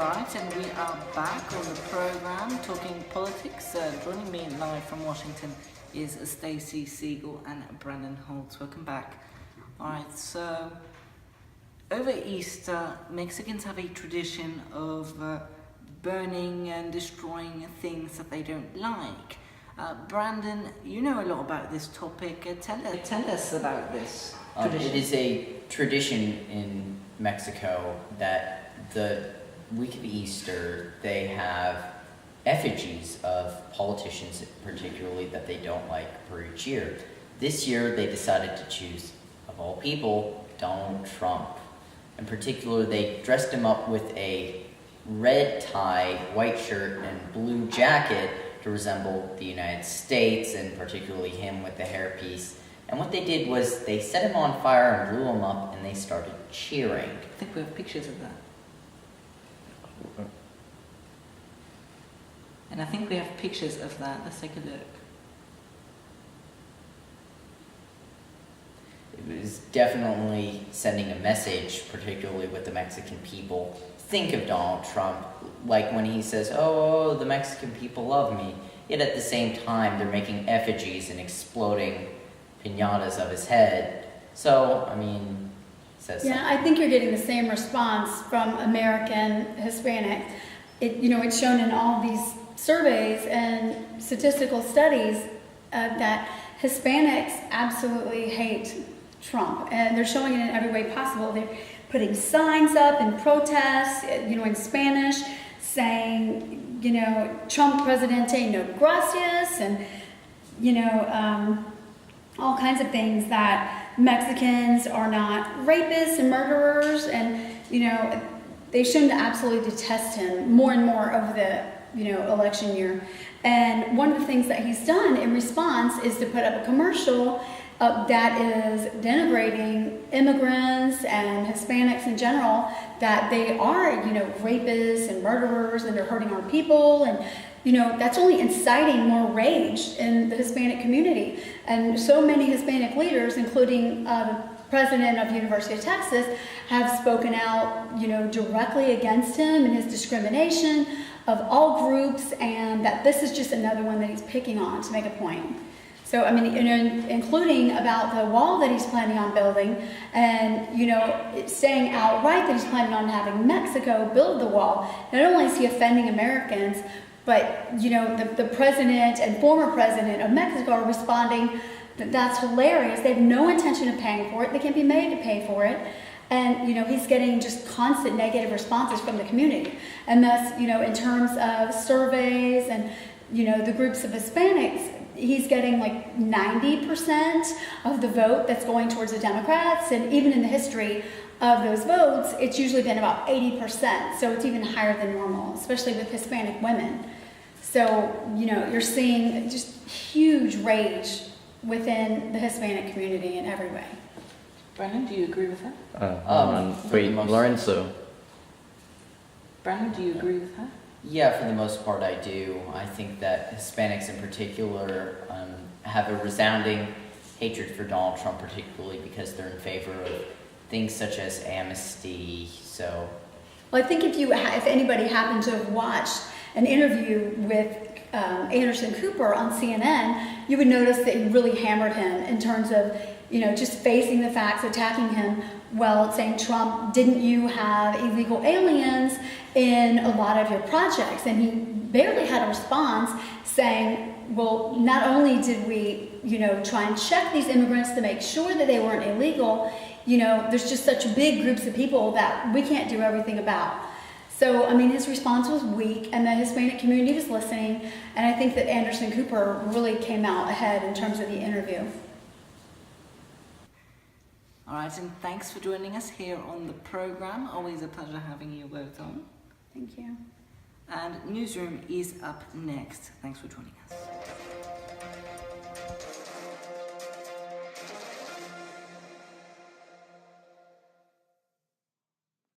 Alright, and we are back on the program talking politics. Joining me live from Washington is Stacey Siegel and Brandon Holtz. Welcome back. Alright, so over Easter, Mexicans have a tradition of burning and destroying things that they don't like. Brandon, you know a lot about this topic. Tell us about this tradition. It is a tradition in Mexico that the week of Easter, they have effigies of politicians, particularly that they don't like, for each year. This year, they decided to choose, of all people, Donald Trump. In particular, they dressed him up with a red tie, white shirt, and blue jacket to resemble the United States, and particularly him with the hairpiece. And what they did was they set him on fire and blew him up, and they started cheering. I think we have pictures of that. And I think we have pictures of that. Let's take a look. It was definitely sending a message, particularly with the Mexican people. Think of Donald Trump, like when he says, oh, the Mexican people love me. Yet at the same time, they're making effigies and exploding piñatas of his head. So, I mean, says yeah, something. I think you're getting the same response from American Hispanics. It's shown in all these surveys and statistical studies that Hispanics absolutely hate Trump, and they're showing it in every way possible. They're putting signs up in protest, in Spanish, saying, Trump presidente no gracias, and, all kinds of things, that Mexicans are not rapists and murderers, and, they've shown to absolutely detest him more and more over the, election year. And one of the things that he's done in response is to put up a commercial that is denigrating immigrants and Hispanics in general, that they are, rapists and murderers, and they're hurting our people, and that's only inciting more rage in the Hispanic community. And so many Hispanic leaders, including the president of the University of Texas, have spoken out, directly against him and his discrimination of all groups, and that this is just another one that he's picking on to make a point. So, including about the wall that he's planning on building, and, saying outright that he's planning on having Mexico build the wall. Not only is he offending Americans, but, the president and former president of Mexico are responding that that's hilarious. They have no intention of paying for it. They can't be made to pay for it. And, he's getting just constant negative responses from the community. And thus, in terms of surveys and, the groups of Hispanics, he's getting like 90% of the vote that's going towards the Democrats. And even in the history of those votes, it's usually been about 80%. So it's even higher than normal, especially with Hispanic women. So, you're seeing just huge rage within the Hispanic community in every way. Brandon, do you agree with that? Lorenzo. Brandon, do you agree with that? Yeah, for the most part I do. I think that Hispanics in particular have a resounding hatred for Donald Trump, particularly because they're in favor of things such as amnesty. So, well, I think if anybody happened to have watched an interview with Anderson Cooper on CNN, you would notice that he really hammered him in terms of, just facing the facts, attacking him, saying, Trump, didn't you have illegal aliens in a lot of your projects? And he barely had a response, saying, well, not only did we, try and check these immigrants to make sure that they weren't illegal, there's just such big groups of people that we can't do everything about. So, his response was weak, and the Hispanic community was listening, and I think that Anderson Cooper really came out ahead in terms of the interview. All right, and thanks for joining us here on the program. Always a pleasure having you both on. Thank you. And Newsroom is up next. Thanks for joining us.